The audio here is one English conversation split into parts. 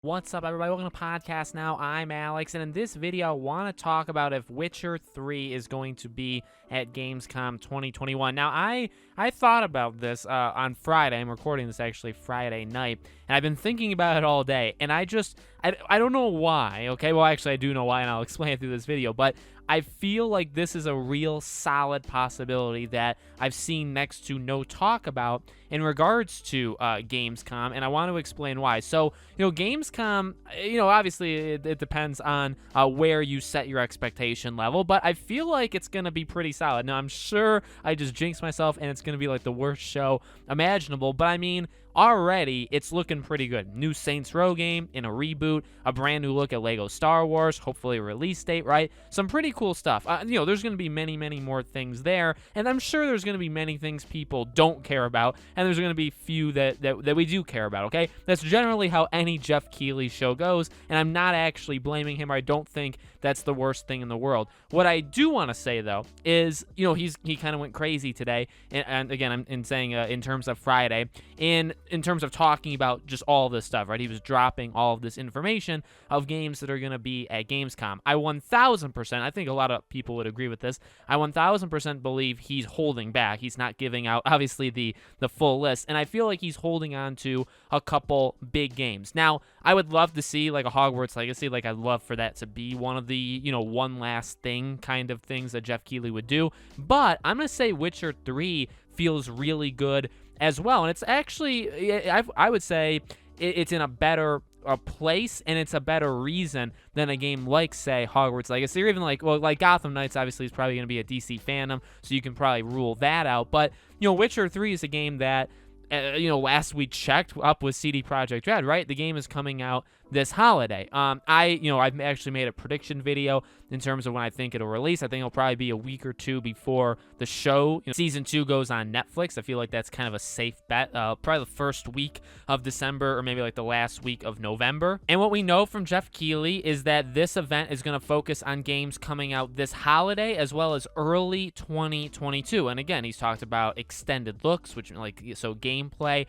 What's up, everybody? Welcome to Podcast Now. I'm Alex, and in this video, I want to talk about if Witcher 3 is going to be at Gamescom 2021. Now, I thought about this on Friday. I'm recording this actually Friday night, and I've been thinking about it all day, and I don't know why, okay? Well, actually, I do know why, and I'll explain it through this video, but I feel like this is a real solid possibility that I've seen next to no talk about in regards to Gamescom, and I want to explain why. So, Gamescom, obviously it depends on where you set your expectation level, but I feel like it's going to be pretty solid. Now, I'm sure I just jinxed myself, and it's going to be like the worst show imaginable, but I mean, already it's looking pretty good. New Saints Row game in a reboot, a brand new look at Lego Star Wars, hopefully a release date, right? Some pretty cool stuff. There's going to be many, many more things there, and I'm sure there's going to be many things people don't care about, and there's going to be few that we do care about, okay? That's generally how any Jeff Keighley show goes, and I'm not actually blaming him. I don't think that's the worst thing in the world. What I do want to say, though, is, he kind of went crazy today, and again, I'm in saying in terms of Friday, in terms of talking about just all this stuff, right? He was dropping all of this information of games that are going to be at Gamescom. I 1,000%, I think a lot of people would agree with this, I 1,000% believe he's holding back. He's not giving out, obviously, the full list, and I feel like he's holding on to a couple big games. Now, I would love to see, like, a Hogwarts Legacy. Like, I'd love for that to be one of the, one last thing kind of things that Jeff Keighley would do, but I'm going to say Witcher 3 feels really good as well, and it's actually, I would say it's in a better place, and it's a better reason than a game like, say, Hogwarts Legacy, or even like Gotham Knights. Obviously is probably going to be a DC fandom, so you can probably rule that out, but Witcher 3 is a game that last we checked up with CD Projekt Red, right? The game is coming out this holiday. I've actually made a prediction video in terms of when I think it'll release. I think it'll probably be a week or two before the show. Season 2 goes on Netflix. I feel like that's kind of a safe bet. Probably the first week of December, or maybe like the last week of November. And what we know from Jeff Keighley is that this event is going to focus on games coming out this holiday as well as early 2022. And again, he's talked about extended looks, which gameplay,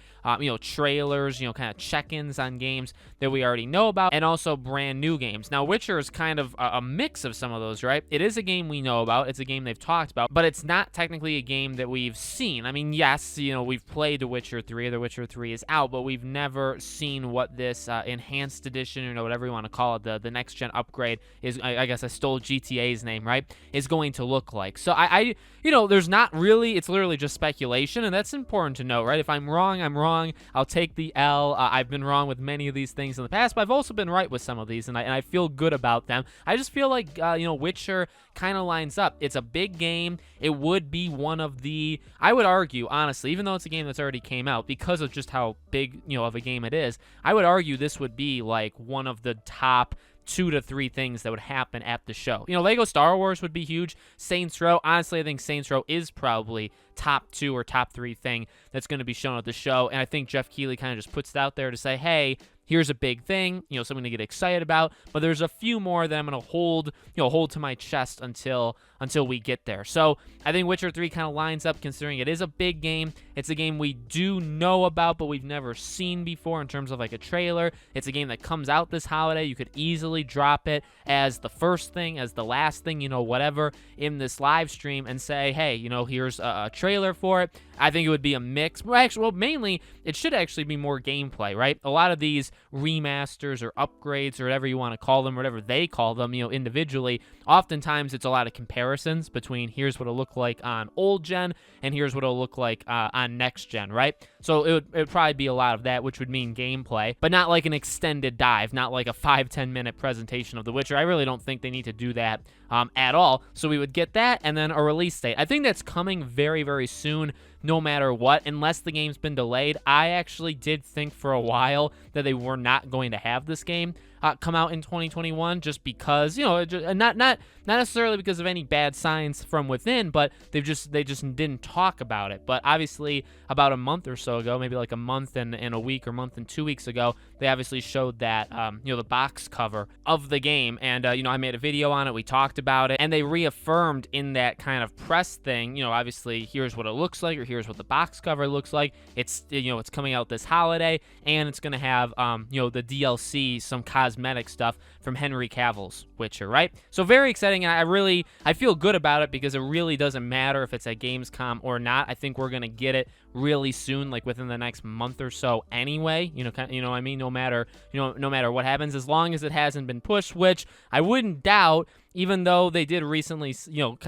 trailers, kind of check-ins on games that we already know about, and also brand new games. Now, Witcher is kind of a mix of some of those, right? It is a game we know about. It's a game they've talked about, but it's not technically a game that we've seen. I mean, yes, we've played The Witcher 3. The Witcher 3 is out, but we've never seen what this enhanced edition, or whatever you want to call it, the next-gen upgrade is, I guess I stole GTA's name, right, is going to look like. So there's not really, it's literally just speculation, and that's important to know, right? If I'm wrong, I'm wrong. I'll take the L. I've been wrong with many of these things in the past, but I've also been right with some of these, and I feel good about them. I just feel like, Witcher kind of lines up. It's a big game. It would be one of the, I would argue, honestly, even though it's a game that's already came out, because of just how big, of a game it is, I would argue this would be like one of the top 2 to 3 things that would happen at the show. Lego Star Wars would be huge. Saints Row, honestly, I think Saints Row is probably top 2 or top 3 thing that's going to be shown at the show, and I think Jeff Keighley kind of just puts it out there to say, hey, here's a big thing, something to get excited about, but there's a few more that I'm going to hold to my chest until we get there. So I think Witcher 3 kind of lines up, considering it is a big game. It's a game we do know about, but we've never seen before in terms of like a trailer. It's a game that comes out this holiday. You could easily drop it as the first thing, as the last thing, whatever, in this live stream and say, hey, here's a trailer for it. I think it would be a mix. Well, mainly, it should actually be more gameplay, right? A lot of these remasters or upgrades or whatever you want to call them, whatever they call them, individually, oftentimes it's a lot of comparisons between here's what it'll look like on old gen and here's what it'll look like on next gen, right? So it would probably be a lot of that, which would mean gameplay, but not like an extended dive, not like a 5-10 minute presentation of The Witcher. I really don't think they need to do that at all. So we would get that, and then a release date. I think that's coming very, very soon, no matter what, unless the game's been delayed. I actually did think for a while that they were not going to have this game come out in 2021, just because, not necessarily because of any bad signs from within, but they just didn't talk about it. But obviously, about a month or so ago, maybe like a month and a week, or month and 2 weeks ago, they obviously showed that, the box cover of the game. And, I made a video on it. We talked about it. And they reaffirmed in that kind of press thing, obviously, here's what it looks like, or here's what the box cover looks like. It's, it's coming out this holiday, and it's going to have, the DLC, some cosmetic stuff from Henry Cavill's Witcher, right? So very exciting. And I feel good about it because it really doesn't matter if it's at Gamescom or not. I think we're going to get it really soon, like within the next month or so anyway, what I mean? No matter what happens, as long as it hasn't been pushed, which I wouldn't doubt, even though they did recently,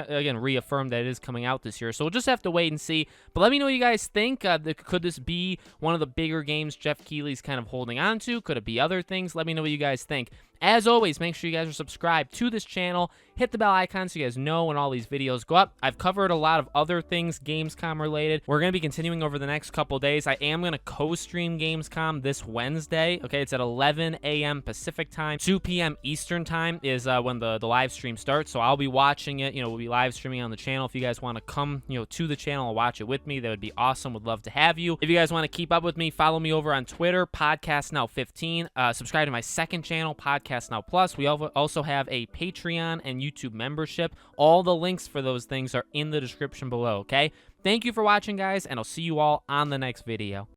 again, reaffirm that it is coming out this year. So we'll just have to wait and see. But let me know what you guys think. Could this be one of the bigger games Jeff Keighley's kind of holding on to? Could it be other things? Let me know what you guys think. As always, make sure you guys are subscribed to this channel. Hit the bell icon so you guys know when all these videos go up. I've covered a lot of other things Gamescom related. We're going to be continuing over the next couple days. I am going to co-stream Gamescom this Wednesday. Okay, it's at 11 a.m. Pacific time. 2 p.m. Eastern time is when the live stream starts. So I'll be watching it. We'll be live streaming on the channel. If you guys want to come, to the channel and watch it with me, that would be awesome. Would love to have you. If you guys want to keep up with me, follow me over on Twitter, Podcast Now 15. Subscribe to my second channel, Podcast Now Plus. We also have a Patreon and YouTube membership. All the links for those things are in the description below, okay? Thank you for watching, guys, and I'll see you all on the next video.